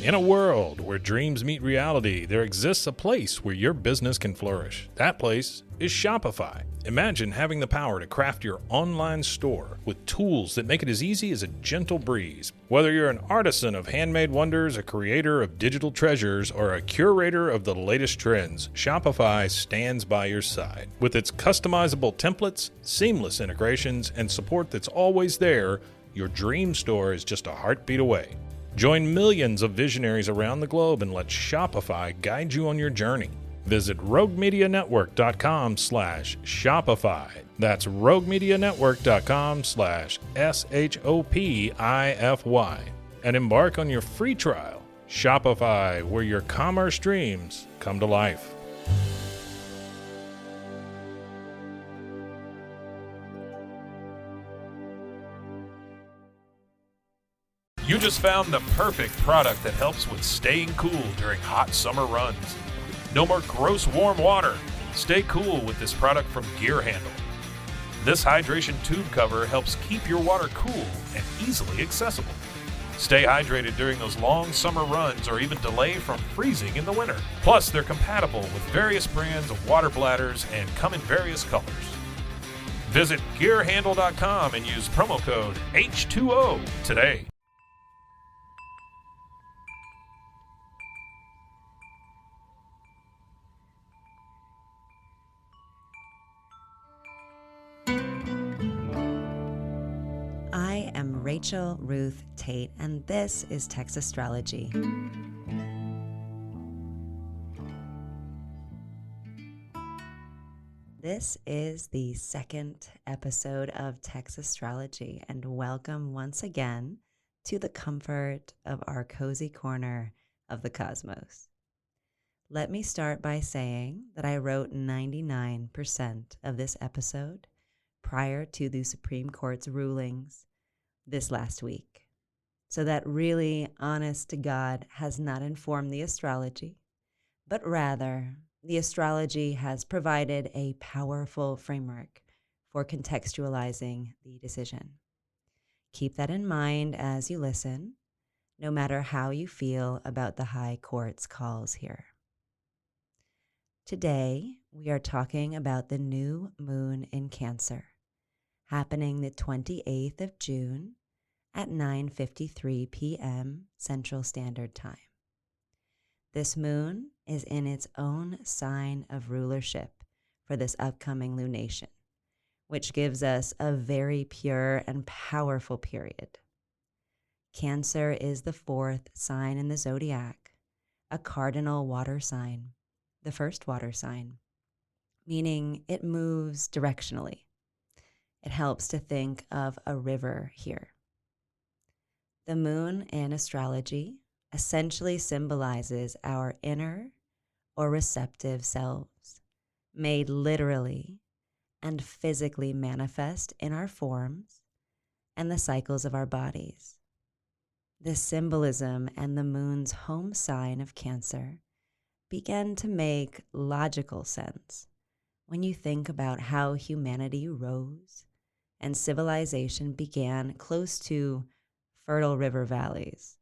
In a world where dreams meet reality, there exists a place where your business can flourish. That place is Shopify. Imagine having the power to craft your online store with tools that make it as easy as a gentle breeze. Whether you're an artisan of handmade wonders, a creator of digital treasures, or a curator of the latest trends, Shopify stands by your side. With its customizable templates, seamless integrations, and support that's always there, your dream store is just a heartbeat away. Join millions of visionaries around the globe and let Shopify guide you on your journey. Visit roguemedianetwork.com/Shopify. That's roguemedianetwork.com/SHOPIFY. And embark on your free trial. Shopify, where your commerce dreams come to life. You just found the perfect product that helps with staying cool during hot summer runs. No more gross warm water. Stay cool with this product from Gear Handle. This hydration tube cover helps keep your water cool and easily accessible. Stay hydrated during those long summer runs or even delay from freezing in the winter. Plus, they're compatible with various brands of water bladders and come in various colors. Visit gearhandle.com and use promo code H2O today. I am Rachel Ruth Tate, and this is Text Astrology. This is the second episode of Text Astrology, and welcome once again to the comfort of our cozy corner of the cosmos. Let me start by saying that I wrote 99% of this episode prior to the Supreme Court's rulings this last week. So that really, honest to God, has not informed the astrology, but rather the astrology has provided a powerful framework for contextualizing the decision. Keep that in mind as you listen, no matter how you feel about the High Court's calls here. Today, we are talking about the new moon in Cancer, happening the 28th of June at 9:53 p.m. Central Standard Time. This moon is in its own sign of rulership for this upcoming lunation, which gives us a very pure and powerful period. Cancer is the fourth sign in the zodiac, a cardinal water sign, the first water sign, meaning it moves directionally. It helps to think of a river here. The moon in astrology essentially symbolizes our inner or receptive selves, made literally and physically manifest in our forms and the cycles of our bodies. This symbolism and the moon's home sign of Cancer begin to make logical sense when you think about how humanity rose and civilization began close to fertile river valleys.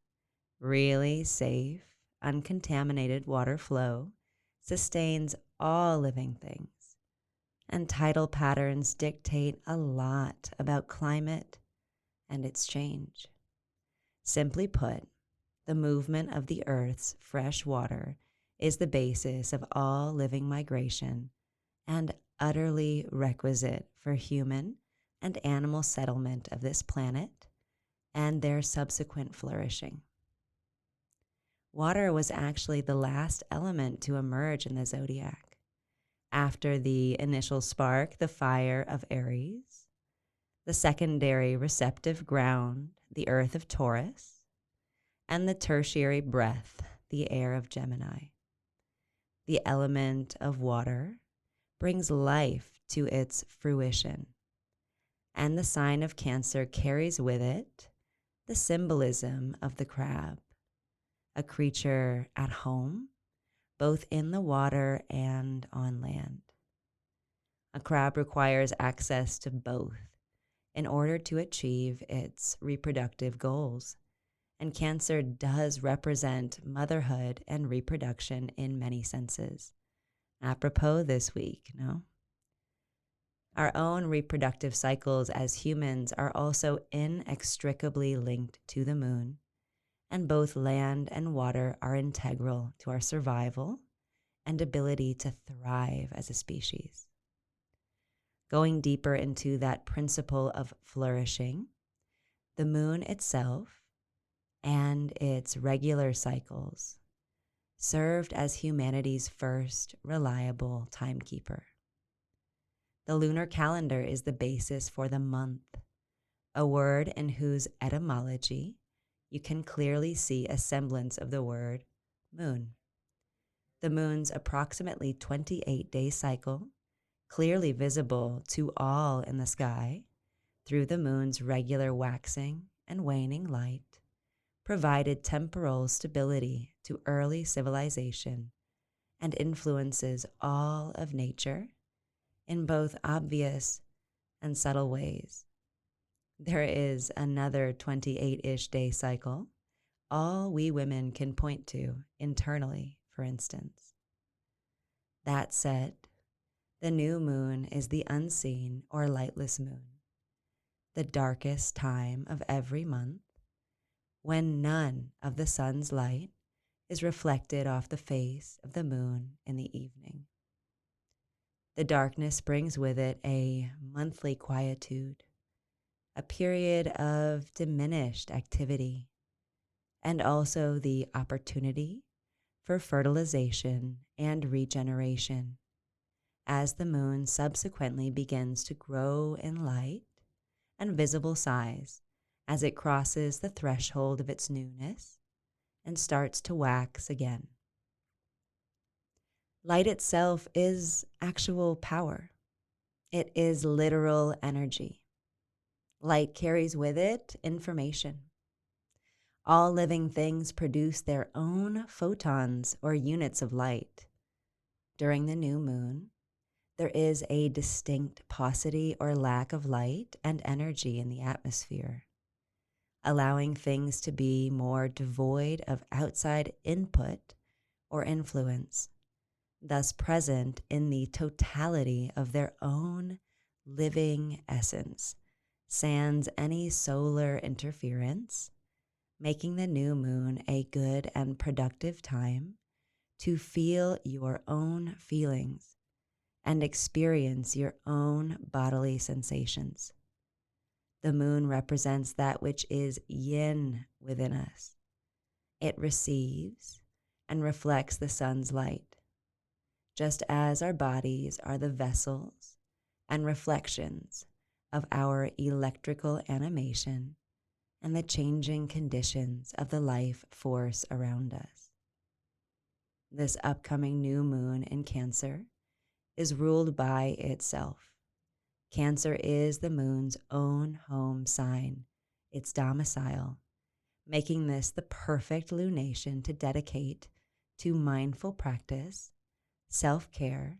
Really safe, uncontaminated water flow sustains all living things, and tidal patterns dictate a lot about climate and its change. Simply put, the movement of the Earth's fresh water is the basis of all living migration and utterly requisite for human and animal settlement of this planet and their subsequent flourishing. Water was actually the last element to emerge in the zodiac, after the initial spark, the fire of Aries, the secondary receptive ground, the earth of Taurus, and the tertiary breath, the air of Gemini. The element of water brings life to its fruition, and the sign of Cancer carries with it the symbolism of the crab, a creature at home, both in the water and on land. A crab requires access to both in order to achieve its reproductive goals And Cancer does represent motherhood and reproduction in many senses. Apropos this week, no? Our own reproductive cycles as humans are also inextricably linked to the moon, and both land and water are integral to our survival and ability to thrive as a species. Going deeper into that principle of flourishing, the moon itself and its regular cycles served as humanity's first reliable timekeeper. The lunar calendar is the basis for the month, a word in whose etymology you can clearly see a semblance of the word moon. The moon's approximately 28-day cycle, clearly visible to all in the sky through the moon's regular waxing and waning light, provided temporal stability to early civilization and influences all of nature in both obvious and subtle ways. There is another 28-ish day cycle, all we women can point to internally, for instance. That said, the new moon is the unseen or lightless moon, the darkest time of every month, when none of the sun's light is reflected off the face of the moon in the evening. The darkness brings with it a monthly quietude, a period of diminished activity, and also the opportunity for fertilization and regeneration as the moon subsequently begins to grow in light and visible size as it crosses the threshold of its newness and starts to wax again. Light itself is actual power. It is literal energy. Light carries with it information. All living things produce their own photons or units of light. During the new moon, there is a distinct paucity or lack of light and energy in the atmosphere, allowing things to be more devoid of outside input or influence, thus present in the totality of their own living essence, sans any solar interference, making the new moon a good and productive time to feel your own feelings and experience your own bodily sensations. The moon represents that which is yin within us. It receives and reflects the sun's light, just as our bodies are the vessels and reflections of our electrical animation and the changing conditions of the life force around us. This upcoming new moon in Cancer is ruled by itself. Cancer is the moon's own home sign, its domicile, making this the perfect lunation to dedicate to mindful practice, self-care,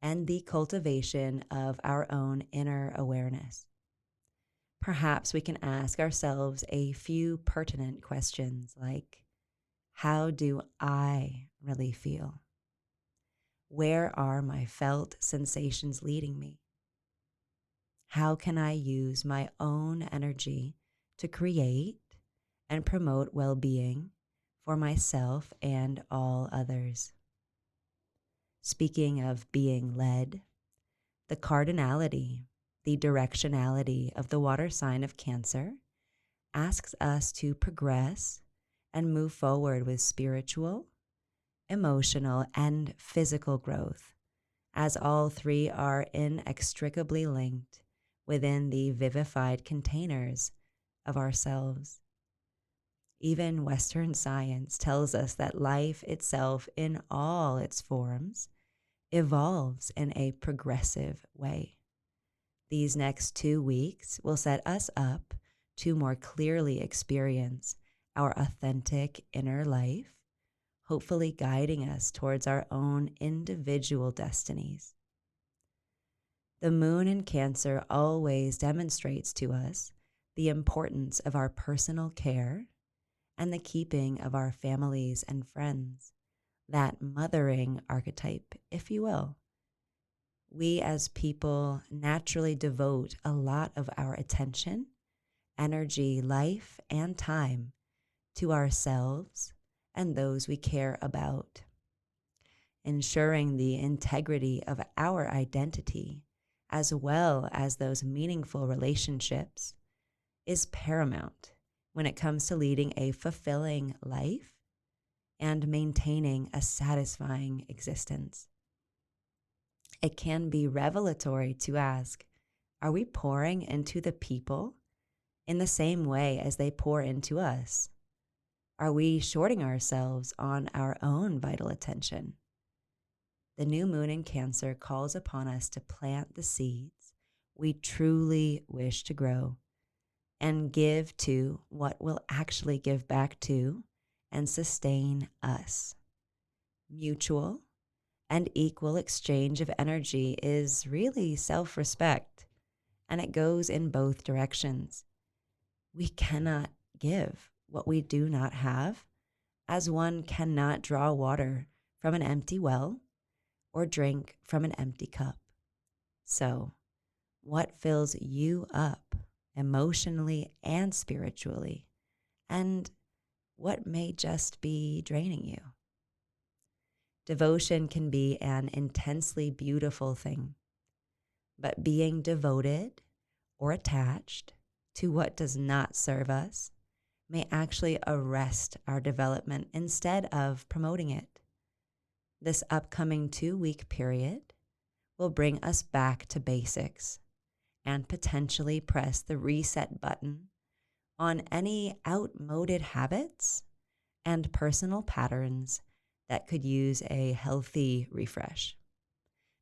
and the cultivation of our own inner awareness. Perhaps we can ask ourselves a few pertinent questions like, how do I really feel? Where are my felt sensations leading me? How can I use my own energy to create and promote well-being for myself and all others? Speaking of being led, the cardinality, the directionality of the water sign of Cancer asks us to progress and move forward with spiritual, emotional, and physical growth, as all three are inextricably linked within the vivified containers of ourselves. Even Western science tells us that life itself in all its forms evolves in a progressive way. These next 2 weeks will set us up to more clearly experience our authentic inner life, hopefully guiding us towards our own individual destinies. The moon in Cancer always demonstrates to us the importance of our personal care and the keeping of our families and friends, that mothering archetype, if you will. We as people naturally devote a lot of our attention, energy, life, and time to ourselves and those we care about. Ensuring the integrity of our identity, as well as those meaningful relationships, is paramount when it comes to leading a fulfilling life and maintaining a satisfying existence. It can be revelatory to ask, are we pouring into the people in the same way as they pour into us? Are we shorting ourselves on our own vital attention? The new moon in Cancer calls upon us to plant the seeds we truly wish to grow and give to what will actually give back to and sustain us. Mutual and equal exchange of energy is really self-respect, and it goes in both directions. We cannot give what we do not have, as one cannot draw water from an empty well or drink from an empty cup. So, what fills you up emotionally and spiritually, and what may just be draining you? Devotion can be an intensely beautiful thing, but being devoted or attached to what does not serve us may actually arrest our development instead of promoting it. This upcoming 2-week period will bring us back to basics and potentially press the reset button on any outmoded habits and personal patterns that could use a healthy refresh.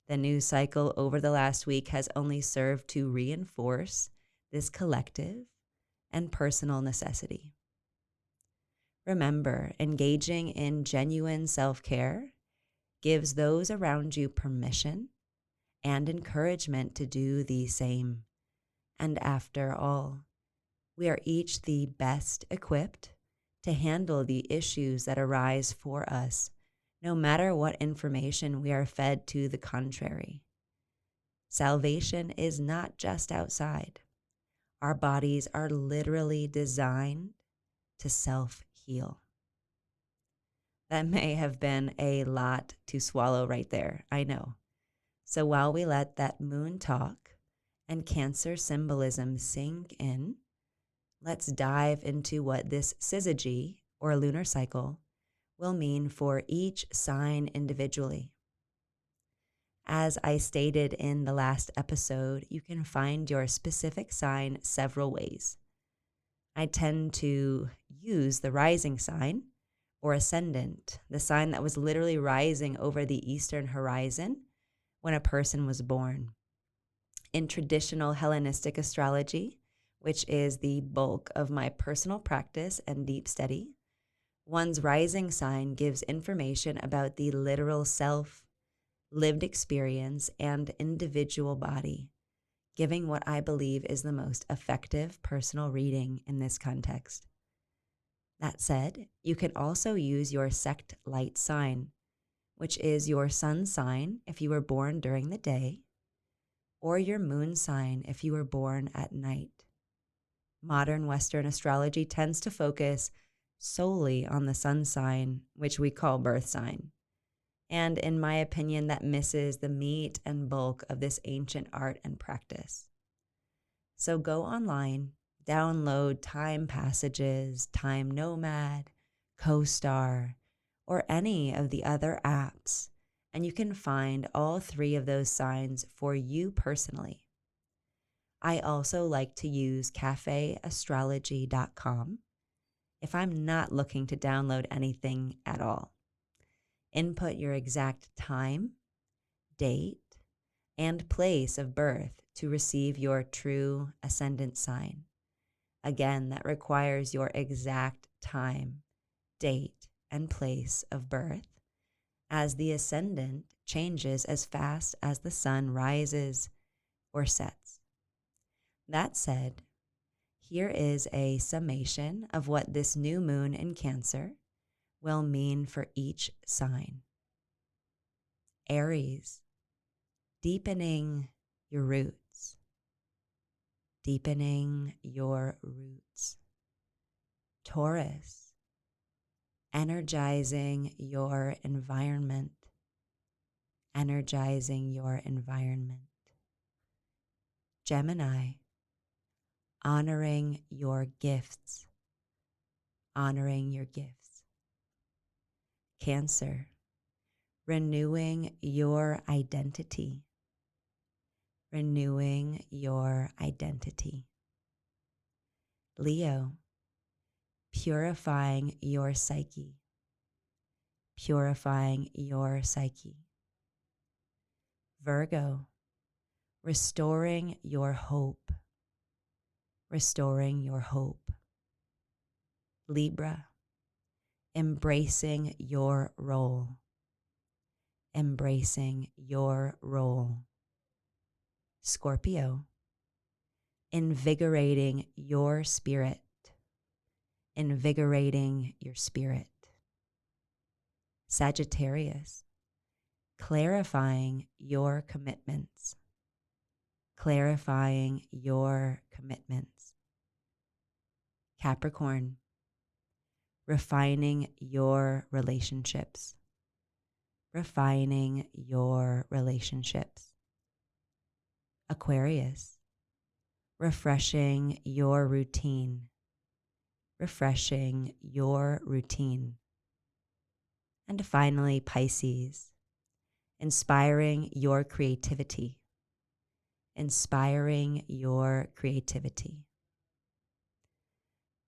The news cycle over the last week has only served to reinforce this collective and personal necessity. Remember, engaging in genuine self-care gives those around you permission and encouragement to do the same. And after all, we are each the best equipped to handle the issues that arise for us, no matter what information we are fed to the contrary. Salvation is not just outside. Our bodies are literally designed to self-heal. That may have been a lot to swallow right there, I know. So while we let that moon talk and Cancer symbolism sink in, let's dive into what this syzygy, or lunar cycle, will mean for each sign individually. As I stated in the last episode, you can find your specific sign several ways. I tend to use the rising sign, or ascendant, the sign that was literally rising over the eastern horizon when a person was born. In traditional Hellenistic astrology, which is the bulk of my personal practice and deep study, one's rising sign gives information about the literal self, lived experience, and individual body, giving what I believe is the most effective personal reading in this context. That said, you can also use your sect light sign, which is your sun sign if you were born during the day, or your moon sign if you were born at night. Modern Western astrology tends to focus solely on the sun sign, which we call birth sign. And in my opinion, that misses the meat and bulk of this ancient art and practice. So go online, download Time Passages, Time Nomad, CoStar, or any of the other apps, and you can find all 3 of those signs for you personally. I also like to use cafeastrology.com if I'm not looking to download anything at all. Input your exact time, date, and place of birth to receive your true ascendant sign. Again, that requires your exact time, date, and place of birth, as the ascendant changes as fast as the sun rises or sets. That said, Here is a summation of what this new moon in Cancer will mean for each sign. Aries, deepening your roots. Deepening your roots. Taurus, energizing your environment. Energizing your environment. Gemini, honoring your gifts. Honoring your gifts. Cancer, renewing your identity. Renewing your identity. Leo, purifying your psyche. Purifying your psyche. Virgo, restoring your hope. Restoring your hope. Libra, embracing your role. Embracing your role. Scorpio, invigorating your spirit. Invigorating your spirit. Sagittarius, clarifying your commitments. Clarifying your commitments. Capricorn, refining your relationships. Refining your relationships. Aquarius, refreshing your routine. Refreshing your routine. And finally, Pisces, inspiring your creativity. Inspiring your creativity.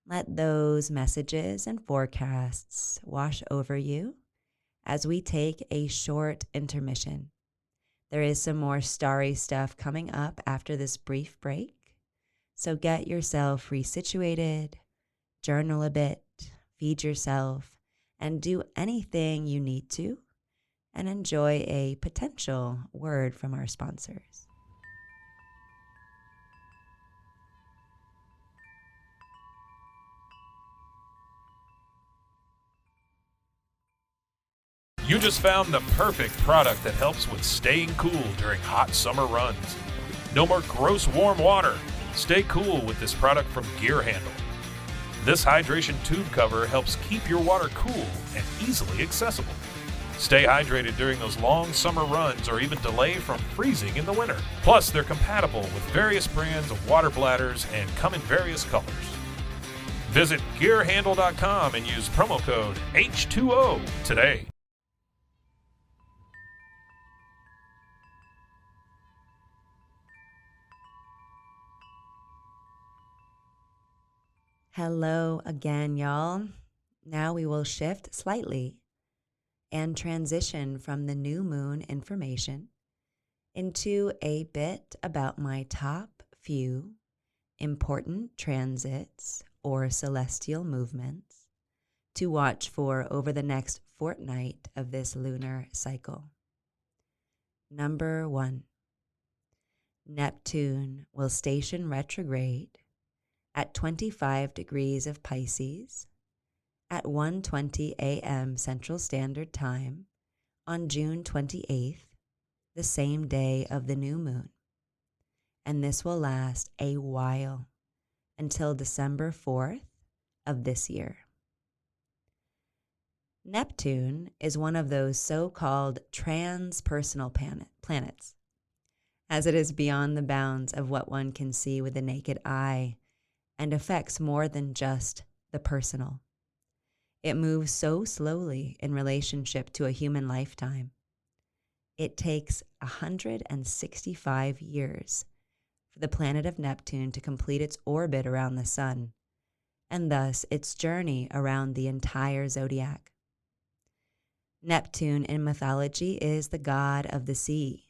Let those messages and forecasts wash over you as we take a short intermission. There is some more starry stuff coming up after this brief break, so get yourself resituated, journal a bit, feed yourself, and do anything you need to, and enjoy a potential word from our sponsors. You just found the perfect product that helps with staying cool during hot summer runs. No more gross warm water. Stay cool with this product from Gear Handle. This hydration tube cover helps keep your water cool and easily accessible. Stay hydrated during those long summer runs or even delay from freezing in the winter. Plus, they're compatible with various brands of water bladders and come in various colors. Visit gearhandle.com and use promo code H2O today. Hello again, y'all. Now we will shift slightly and transition from the new moon information into a bit about my top few important transits or celestial movements to watch for over the next fortnight of this lunar cycle. Number 1, Neptune will station retrograde at 25 degrees of Pisces at 1:20 a.m. Central Standard Time on June 28th, the same day of the new moon. And this will last a while until December 4th of this year. Neptune is one of those so-called transpersonal planets, as it is beyond the bounds of what one can see with the naked eye and affects more than just the personal. It moves so slowly in relationship to a human lifetime. It takes 165 years for the planet of Neptune to complete its orbit around the sun, and thus its journey around the entire zodiac. Neptune in mythology is the god of the sea,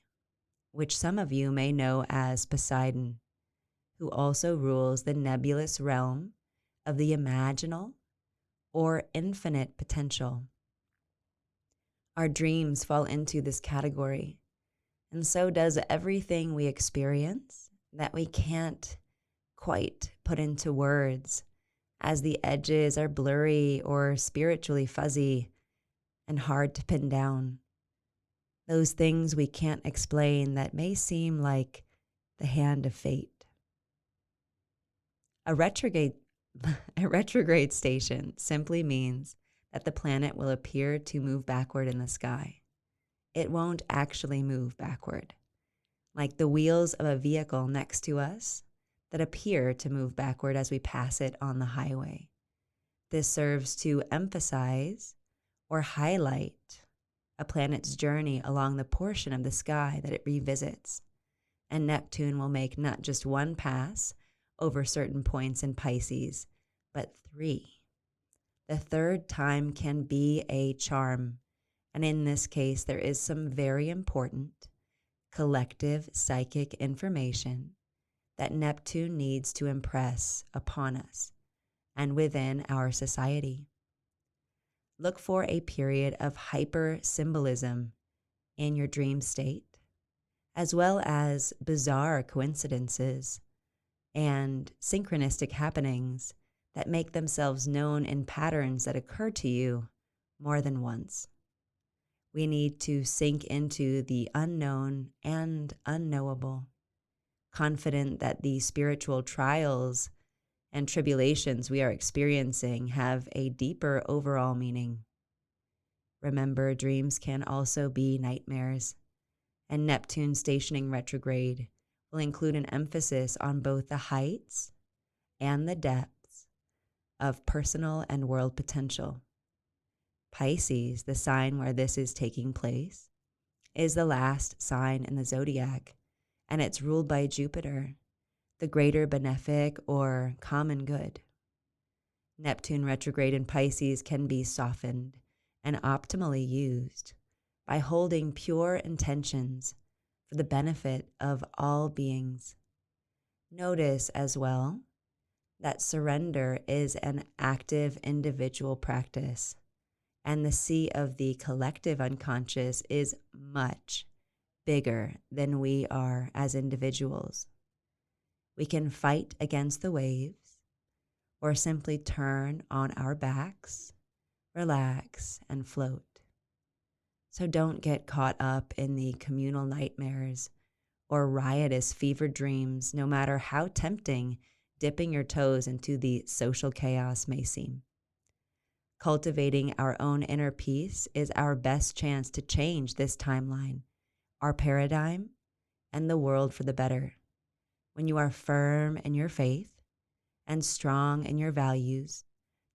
which some of you may know as Poseidon, who also rules the nebulous realm of the imaginal or infinite potential. Our dreams fall into this category, and so does everything we experience that we can't quite put into words, as the edges are blurry or spiritually fuzzy and hard to pin down. Those things we can't explain that may seem like the hand of fate. A retrograde, a retrograde station simply means that the planet will appear to move backward in the sky. It won't actually move backward, like the wheels of a vehicle next to us that appear to move backward as we pass it on the highway. This serves to emphasize or highlight a planet's journey along the portion of the sky that it revisits, and Neptune will make not just one pass over certain points in Pisces, but 3. The third time can be a charm, and in this case, there is some very important collective psychic information that Neptune needs to impress upon us and within our society. Look for a period of hyper symbolism in your dream state, as well as bizarre coincidences and synchronistic happenings that make themselves known in patterns that occur to you more than once. We need to sink into the unknown and unknowable, confident that the spiritual trials and tribulations we are experiencing have a deeper overall meaning. Remember, dreams can also be nightmares, and Neptune stationing retrograde will include an emphasis on both the heights and the depths of personal and world potential. Pisces, the sign where this is taking place, is the last sign in the zodiac, and it's ruled by Jupiter, the greater benefic or common good. Neptune retrograde in Pisces can be softened and optimally used by holding pure intentions for the benefit of all beings. Notice as well that surrender is an active individual practice, and the sea of the collective unconscious is much bigger than we are as individuals. We can fight against the waves or simply turn on our backs, relax, and float. So don't get caught up in the communal nightmares or riotous fever dreams, no matter how tempting dipping your toes into the social chaos may seem. Cultivating our own inner peace is our best chance to change this timeline, our paradigm, and the world for the better. When you are firm in your faith and strong in your values,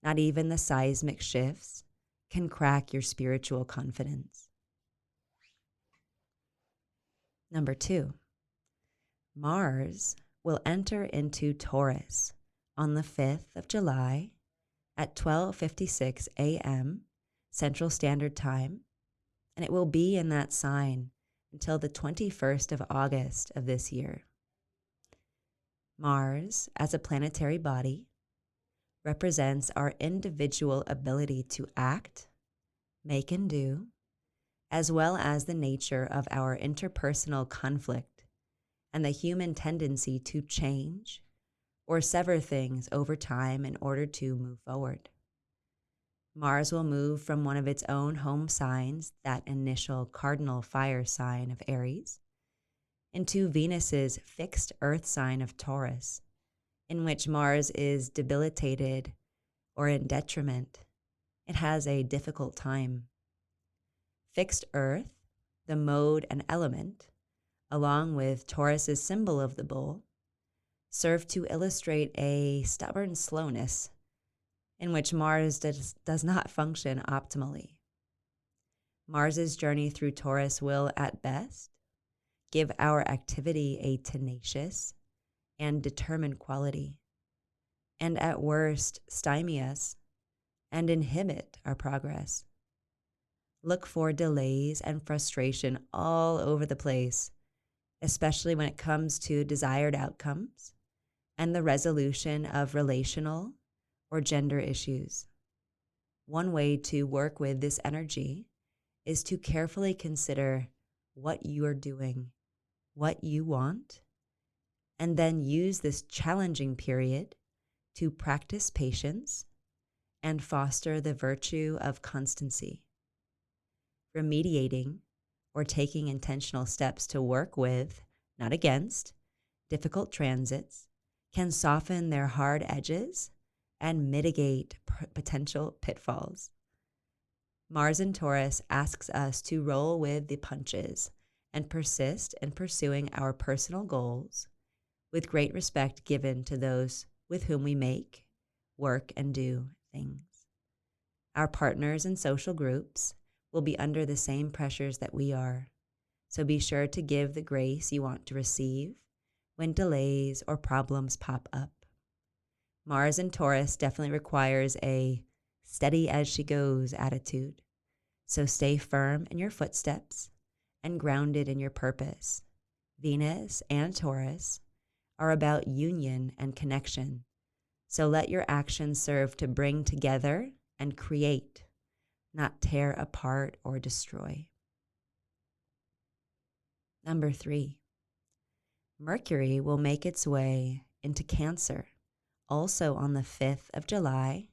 not even the seismic shifts can crack your spiritual confidence. Number 2, Mars will enter into Taurus on the 5th of July at 12:56 a.m. Central Standard Time, and it will be in that sign until the 21st of August of this year. Mars, as a planetary body, represents our individual ability to act, make and do, as well as the nature of our interpersonal conflict and the human tendency to change or sever things over time in order to move forward. Mars will move from one of its own home signs, that initial cardinal fire sign of Aries, into Venus's fixed earth sign of Taurus, in which Mars is debilitated or in detriment. It has a difficult time. Fixed earth, the mode and element, along with Taurus's symbol of the bull, serve to illustrate a stubborn slowness in which Mars does not function optimally. Mars's journey through Taurus will, at best, give our activity a tenacious and determined quality, and at worst, stymie us and inhibit our progress. Look for delays and frustration all over the place, especially when it comes to desired outcomes and the resolution of relational or gender issues. One way to work with this energy is to carefully consider what you are doing, what you want, and then use this challenging period to practice patience and foster the virtue of constancy. Remediating or taking intentional steps to work with, not against, difficult transits can soften their hard edges and mitigate potential pitfalls. Mars in Taurus asks us to roll with the punches and persist in pursuing our personal goals with great respect given to those with whom we make, work, and do things. Our partners and social groups will be under the same pressures that we are, so be sure to give the grace you want to receive when delays or problems pop up. Mars in Taurus definitely requires a steady as she goes attitude, so stay firm in your footsteps and grounded in your purpose. Venus and Taurus are about union and connection, so let your actions serve to bring together and create, not tear apart or destroy. Number 3, Mercury will make its way into Cancer, also on the 5th of July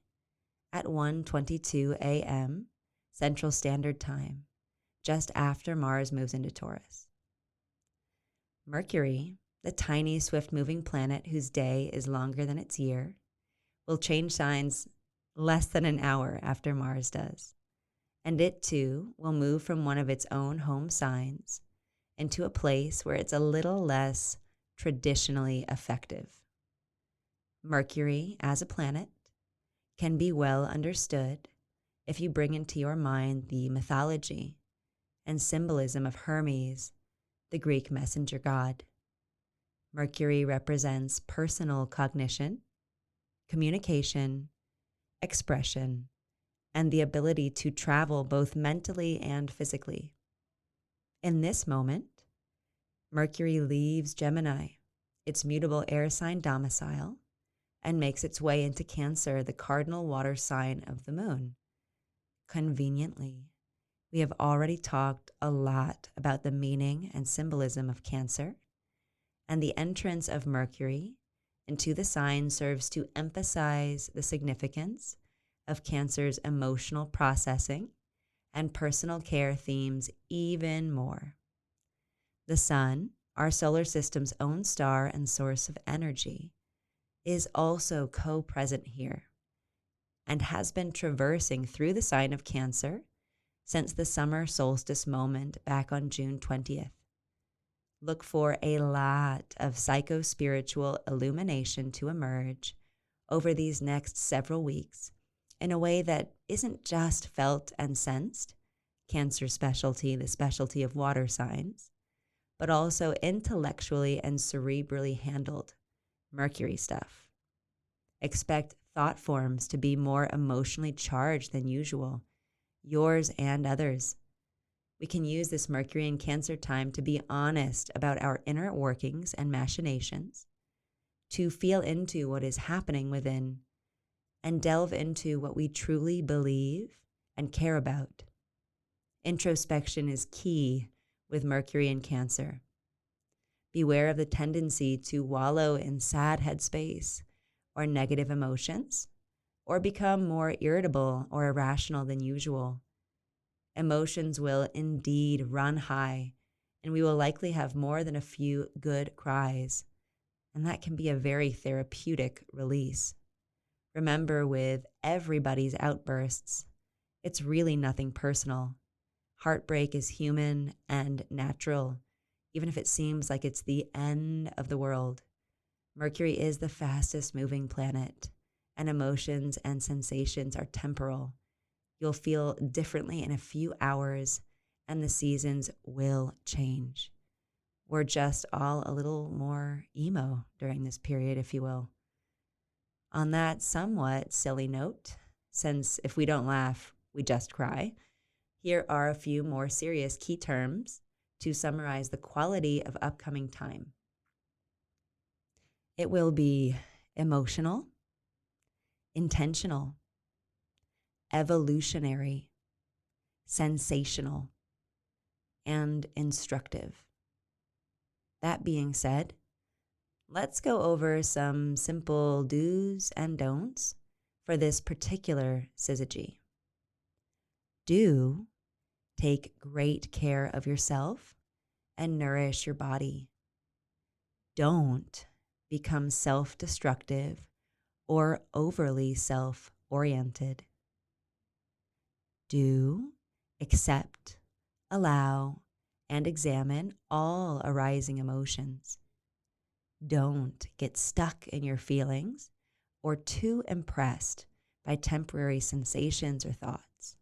at 1:22 a.m. Central Standard Time, just after Mars moves into Taurus. Mercury, the tiny, swift-moving planet whose day is longer than its year, will change signs less than an hour after Mars does, and it too will move from one of its own home signs into a place where it's a little less traditionally effective. Mercury, as a planet, can be well understood if you bring into your mind the mythology and symbolism of Hermes, the Greek messenger god. Mercury represents personal cognition, communication, expression, and the ability to travel both mentally and physically. In this moment, Mercury leaves Gemini, its mutable air sign domicile, and makes its way into Cancer, the cardinal water sign of the moon. Conveniently, we have already talked a lot about the meaning and symbolism of Cancer, and the entrance of Mercury into the sign serves to emphasize the significance of Cancer's emotional processing and personal care themes even more. The Sun, our solar system's own star and source of energy, is also co-present here and has been traversing through the sign of Cancer since the summer solstice moment back on June 20th. Look for a lot of psycho-spiritual illumination to emerge over these next several weeks in a way that isn't just felt and sensed, Cancer's specialty, the specialty of water signs, but also intellectually and cerebrally handled, Mercury stuff. Expect thought forms to be more emotionally charged than usual, yours and others. We can use this Mercury and Cancer time to be honest about our inner workings and machinations, to feel into what is happening within, and delve into what we truly believe and care about. Introspection is key with Mercury and Cancer. Beware of the tendency to wallow in sad headspace or negative emotions, or become more irritable or irrational than usual. Emotions will indeed run high, and we will likely have more than a few good cries, and that can be a very therapeutic release. Remember, with everybody's outbursts, it's really nothing personal. Heartbreak is human and natural, even if it seems like it's the end of the world. Mercury is the fastest moving planet, and emotions and sensations are temporal. You'll feel differently in a few hours, and the seasons will change. We're just all a little more emo during this period, if you will. On that somewhat silly note, since if we don't laugh, we just cry, here are a few more serious key terms to summarize the quality of upcoming time. It will be emotional, intentional, evolutionary, sensational, and instructive. That being said, let's go over some simple do's and don'ts for this particular syzygy. Do take great care of yourself and nourish your body. Don't become self-destructive or overly self-oriented. Do accept, allow, and examine all arising emotions. Don't get stuck in your feelings or too impressed by temporary sensations or thoughts.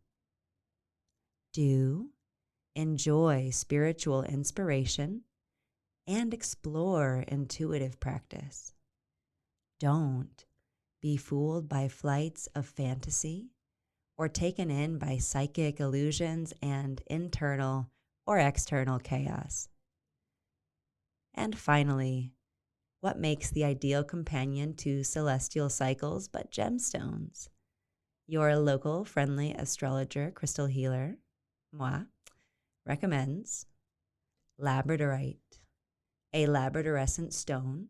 Do enjoy spiritual inspiration and explore intuitive practice. Don't be fooled by flights of fantasy or taken in by psychic illusions and internal or external chaos. And finally, what makes the ideal companion to celestial cycles but gemstones? Your local friendly astrologer crystal healer, moi, recommends labradorite, a labradorescent stone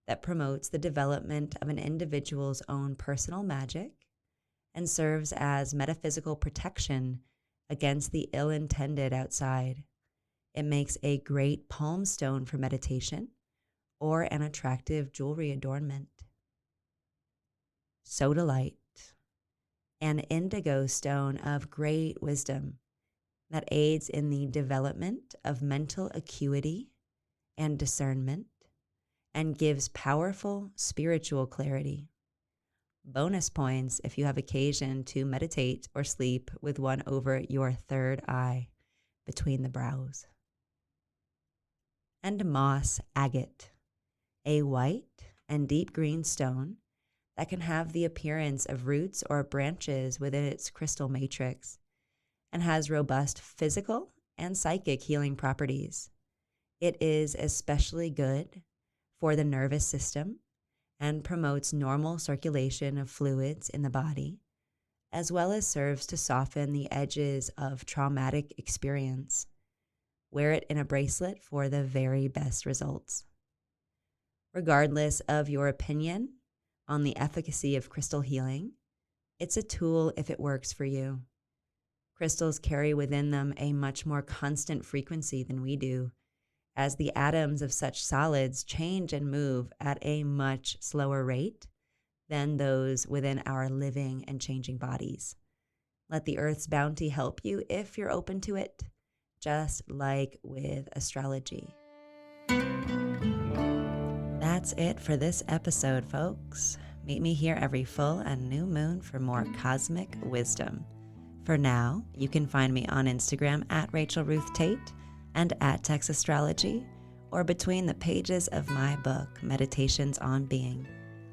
that promotes the development of an individual's own personal magic and serves as metaphysical protection against the ill-intended outside. It makes a great palm stone for meditation or an attractive jewelry adornment. Sodalite, an indigo stone of great wisdom that aids in the development of mental acuity and discernment and gives powerful spiritual clarity. Bonus points if you have occasion to meditate or sleep with one over your third eye between the brows. And moss agate, a white and deep green stone that can have the appearance of roots or branches within its crystal matrix and has robust physical and psychic healing properties. It is especially good for the nervous system and promotes normal circulation of fluids in the body, as well as serves to soften the edges of traumatic experience. Wear it in a bracelet for the very best results. Regardless of your opinion on the efficacy of crystal healing, it's a tool if it works for you. Crystals carry within them a much more constant frequency than we do, as the atoms of such solids change and move at a much slower rate than those within our living and changing bodies. Let the Earth's bounty help you if you're open to it, just like with astrology. That's it for this episode, folks. Meet me here every full and new moon for more cosmic wisdom. For now, you can find me on Instagram at Rachel Ruth Tate and at Text Astrology, or between the pages of my book, Meditations on Being,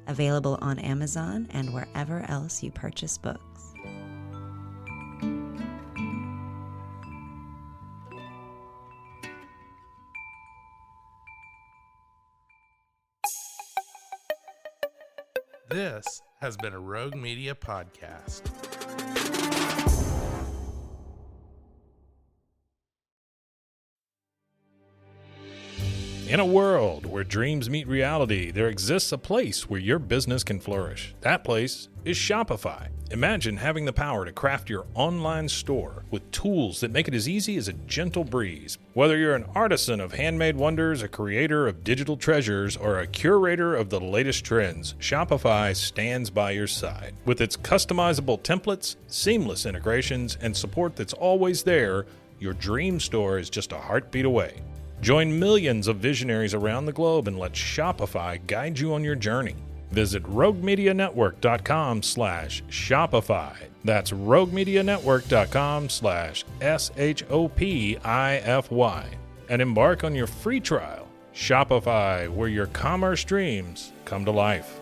available on Amazon and wherever else you purchase books. This has been a Rogue Media podcast. In a world where dreams meet reality, there exists a place where your business can flourish. That place is Shopify. Imagine having the power to craft your online store with tools that make it as easy as a gentle breeze. Whether you're an artisan of handmade wonders, a creator of digital treasures, or a curator of the latest trends, Shopify stands by your side. With its customizable templates, seamless integrations, and support that's always there, your dream store is just a heartbeat away. Join millions of visionaries around the globe and let Shopify guide you on your journey. Visit roguemedianetwork.com/Shopify. That's roguemedianetwork.com/SHOPIFY. And embark on your free trial. Shopify, where your commerce dreams come to life.